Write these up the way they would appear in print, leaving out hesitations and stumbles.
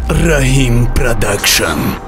Rahim Production.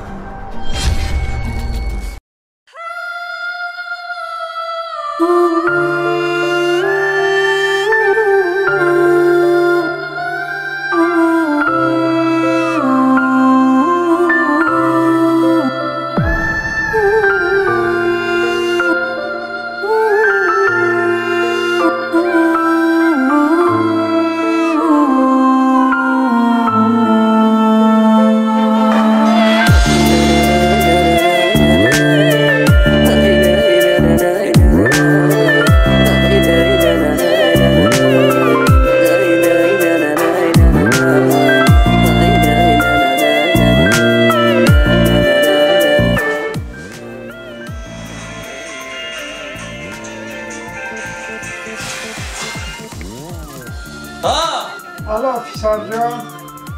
الو افسر جان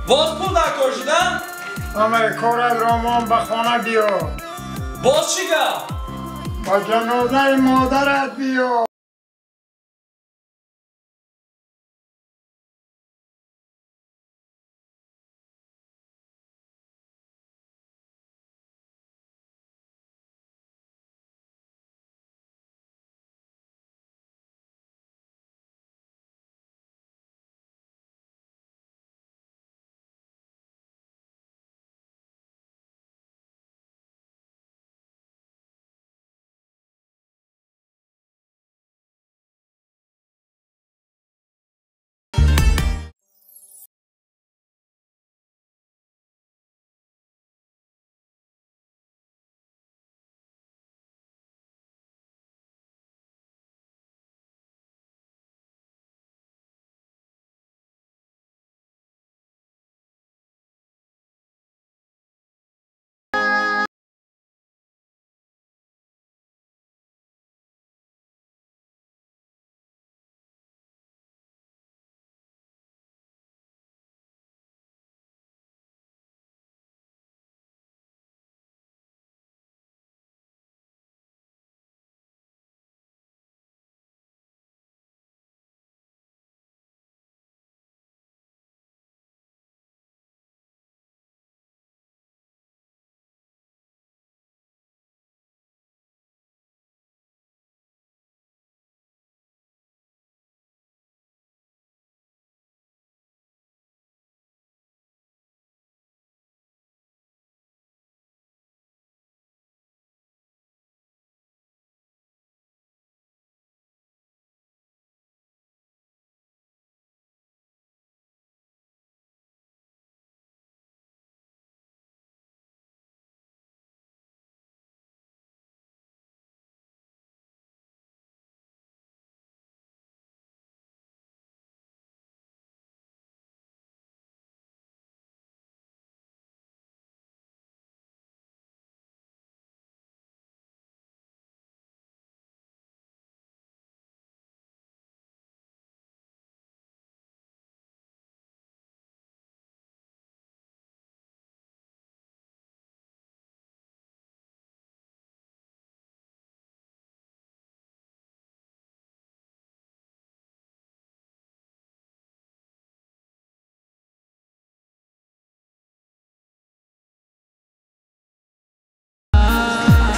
باز پول در کار شدن؟ همه کار رامان به خانه بیا باز چیگه؟ با جنازه مادرت بیا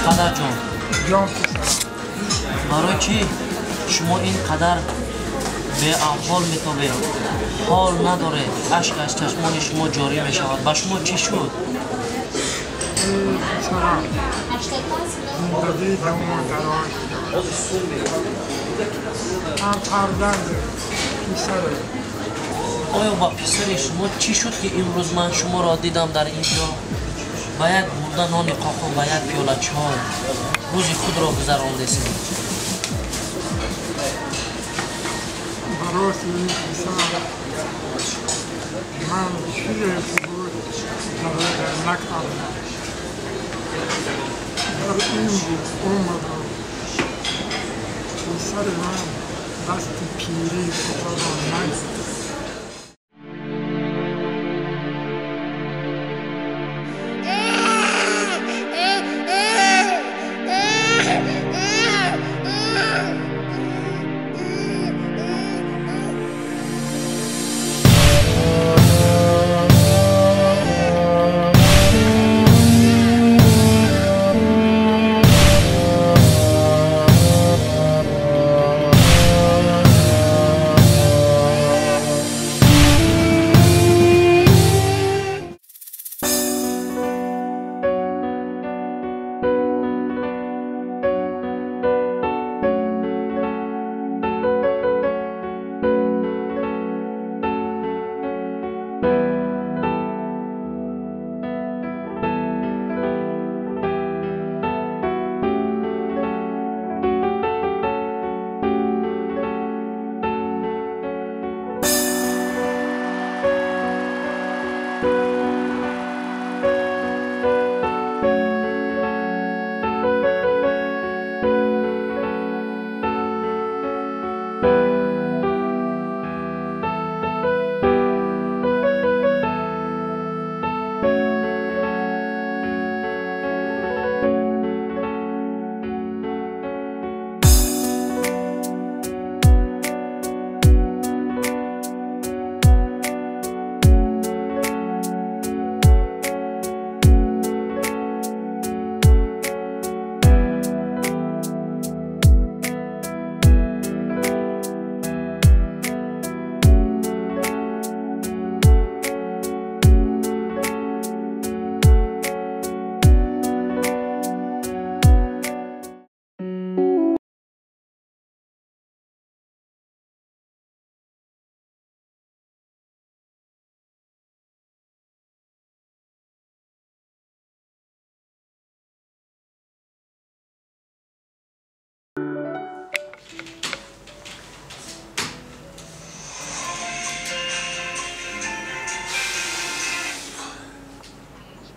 قدر جان جان پسرم برای چی شما اینقدر به احوال میتابید؟ حال نداره، اشک از چشمان شما جاری میشود. با شما چی شد؟ پسرم زندگی تمام دراز هم فرزند پسرم آیا با پسر شما چی شد که امروز من شما را دیدم در اینجا با یک مرده نان قاقم و یک پیاله چای روز خود را گذراندید؟ براس این پسرم من چیزی بود نکردم در این بود اومدم پسر من دست پیری خدا نگذاشت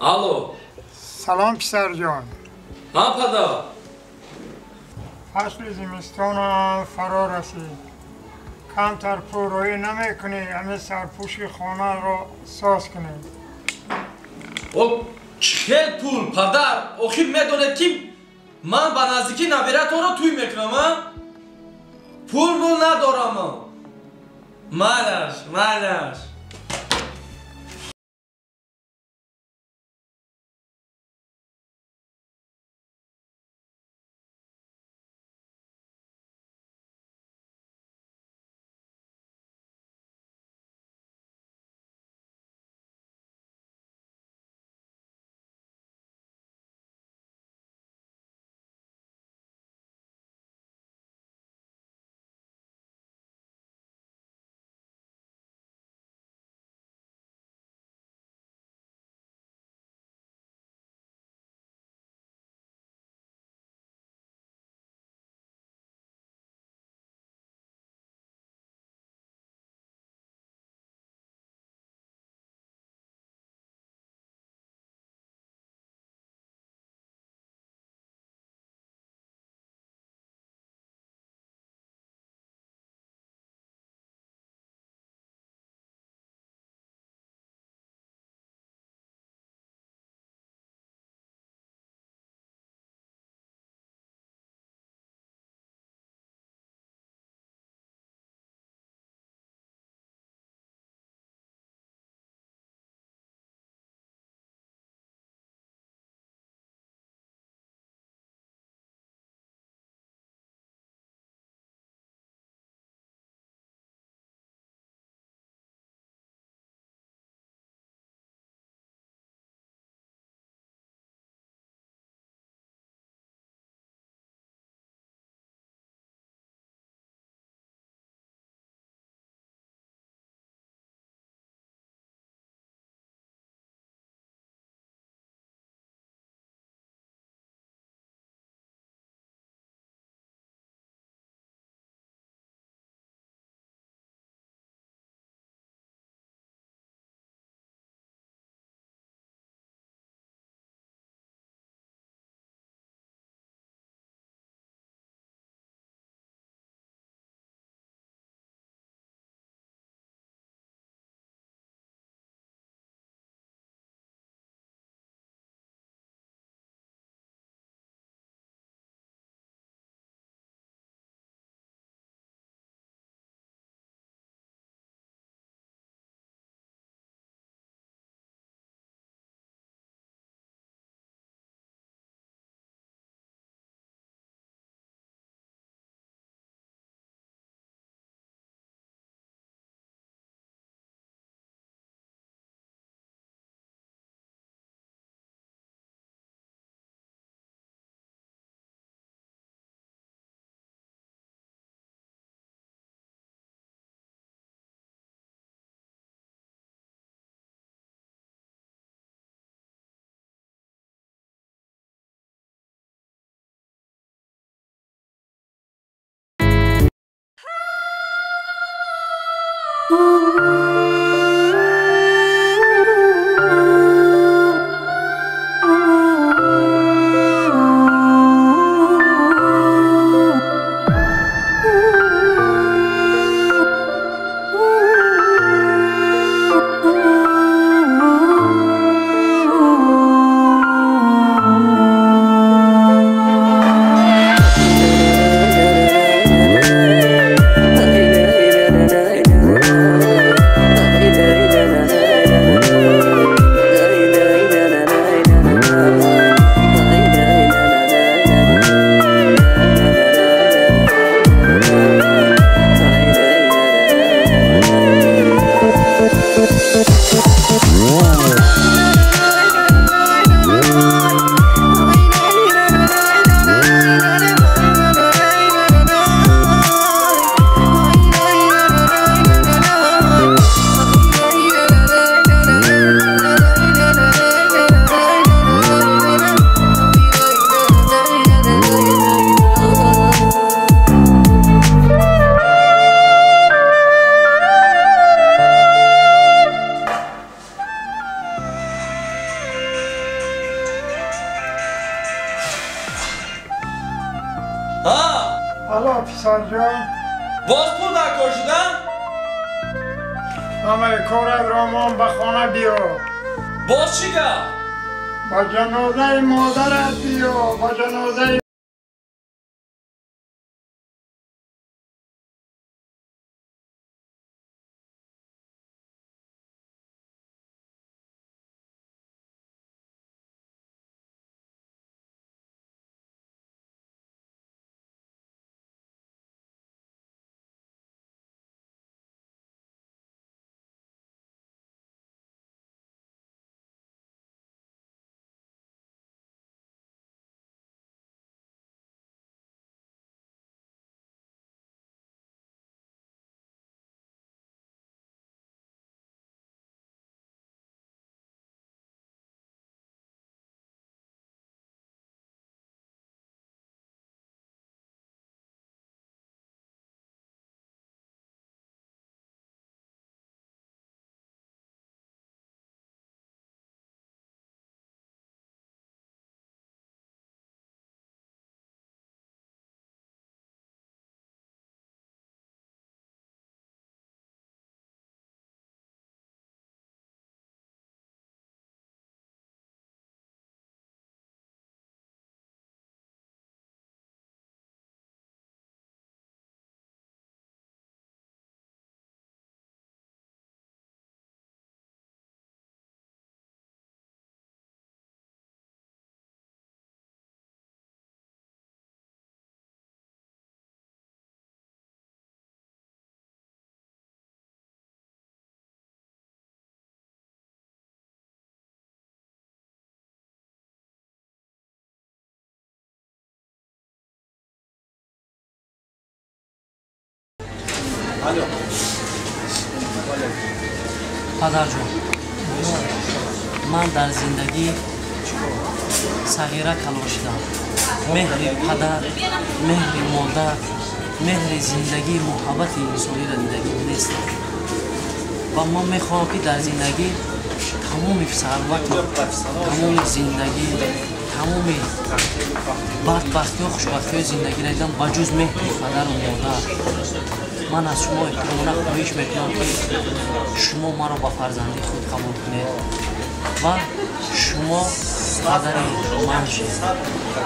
الو سلام پسر جان. ها پدر. فصل زمستان فرا رسید. کمتر پرویی نمیکنی همه سرپوشی خانه را ساز کنی. او چه پول پدر؟ آخه میدونید که من به نزدیکی نبیرتون رو توی میکنم ها؟ پول ندارم. مالش پسر جان؟ باز پول در کار شدن؟ همه کارت را من به خانه بیا. باز چی گفت؟ با جنازه مادرت بیا. با جنازه پدر جان، من در زندگی صغیره کلاشیدم. مهر پدر، مهر مادر، مهر زندگی، محبت انسانی را دیدگی نیست. و من میخواهم که در زندگی تمام ثروت، تمام زندگی، تمام بدبختی و خوشبختی زندگی را دیدم با جز مهر پدر و مادر. من از شما احترامانه خواهش میکنم که شما مرا با فرزندی خود قبول کنید و شما پدری من شید،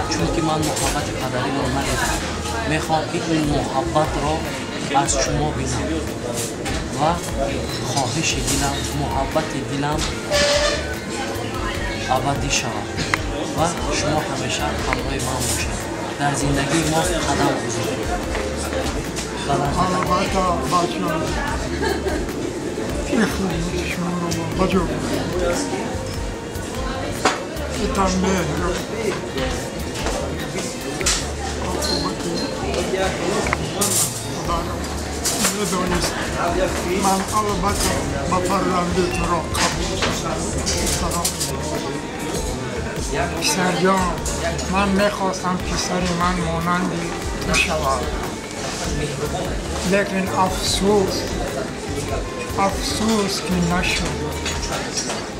چون که من محبت پدری را ندیدم. میخوام که این محبت را از شما بینم و خواهش دلم، محبت دلم ابدی شود و شما همیشه همراه من باشید. در زندگی ما قدم بزنید. البته بچه ها این خدمتشون رو با بجا این تنبیه رو میدانست من البته با فرزندی تو را قبول دارم. پسر جان، من میخواستم پسر من مانند تو شود، لیکن افسوس که نشد.